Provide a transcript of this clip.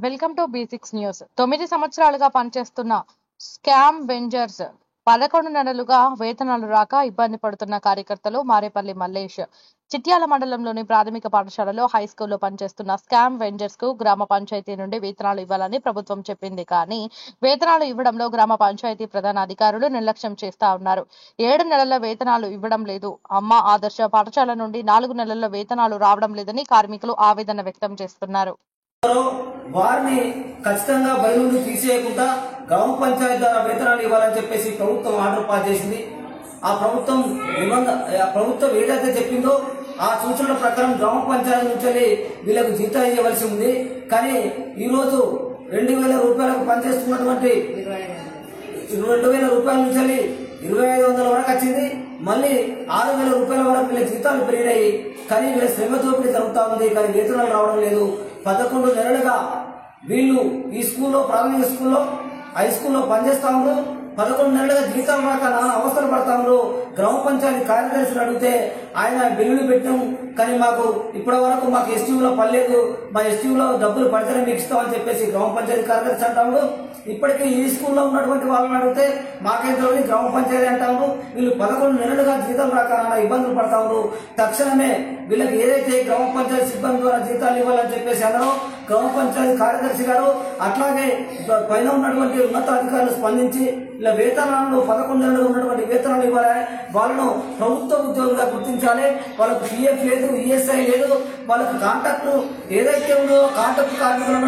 Welcome to బీ6 news. 9 సంవత్సరాలుగా పనిచేస్తున్న scam వెంజర్స్ 11 నెలలుగా వేతనాలు రాక ఇబ్బంది పడుతున్న కార్యకర్తలు మారేపల్లి మల్లేష్ చిట్యాల మండలంలోని ప్రాథమిక పాఠశాలలో హైస్కూల్లో పనిచేస్తున్న స్కామ్ వెంజర్స్ కు గ్రామ పంచాయతీ నుండి వేతనాలు ఇవ్వాలని ప్రభుత్వం చెప్పింది. కానీ వేతనాలు ఇవ్వడంలో గ్రామ పంచాయతీ ప్రధాన అధికారులు నిర్లక్ష్యం చేస్తా ఉన్నారు. 7 నెలల వేతనాలు ఇవ్వడం లేదు. అమ్మ ఆదర్శ పాఠశాల నుండి 4 నెలల వేతనాలు రావడం లేదని కార్మికులు ఆవేదన వ్యక్తం చేస్తున్నారు. వారిని ఖచ్చితంగా బయట నుండి తీసేయకుండా గ్రామ పంచాయతీ ద్వారా వేతనాలు ఇవ్వాలని చెప్పేసి ప్రభుత్వం ఆర్డర్ పాస్ చేసింది. ఆ ప్రభుత్వం ఏదైతే చెప్పిందో ఆ సూచనల ప్రకారం గ్రామ పంచాయతీ నుంచి వీళ్ళకు జీతం ఇవ్వవలసి ఉంది. కానీ ఈ రోజు 2000 రూపాయలకు పనిచేస్తున్నటువంటి 2000 రూపాయల నుంచి 2500 వరకు వచ్చింది. మళ్ళీ 6000 రూపాయల వరకు వీళ్ళ జీతాలు పెరిగినాయి. కానీ వీళ్ళ శ్రమ దోపిడీ జరుగుతా ఉంది. కానీ వేతనాలు రావడం లేదు. 11 నెలలుగా వీళ్ళు ఈ స్కూల్లో, ప్రాథమిక స్కూల్లో, హై స్కూల్లో పనిచేస్తా ఉన్నారు. 11 నెలలుగా జీతాలు రాక నానా అవస్థలు పడతా ఉన్నారు. గ్రామ పంచాయతీ కార్యదర్శిని అడిగితే ఆయన బిల్లులు పెట్టాం, కానీ మాకు ఇప్పటి వరకు మాకు ఎస్టీయూలో పడలేదు, మా ఎస్టీయూలో డబ్బులు పడితేనే మీకు ఇస్తామని చెప్పేసి గ్రామ పంచాయతీ కార్యదర్శి అంటాము. ఇప్పటికీ ఈ స్కూల్లో ఉన్నటువంటి వాళ్ళని అడిగితే మాకేం తెలియదు గ్రామ పంచాయతీ అంటాము. వీళ్ళు 11 నెలలుగా జీతం రాక నానా ఇబ్బందులు పడతా ఉన్నారు. తక్షణమే వీళ్ళకి ఏదైతే గ్రామ పంచాయతీ సిబ్బంది ద్వారా జీతాలు ఇవ్వాలని చెప్పేసి అన్నారో గ్రామ పంచాయతీ కార్యదర్శి గారు, అట్లాగే పైన ఉన్నటువంటి ఉన్నతాధికారులు స్పందించి ఇలా వేతనాలను 11 నెలలు ఉన్నటువంటి వేతనాలు ఇవ్వాలి, వాళ్ళను ప్రభుత్వ ఉద్యోగులుగా గుర్తించాలి. వాళ్ళకు పిఎఫ్ లేదు, ఈఎస్ఐ లేదు, వాళ్ళకు కాంట్రాక్ట్ ఏదైతే ఉందో కాంట్రాక్ట్ కార్మికులు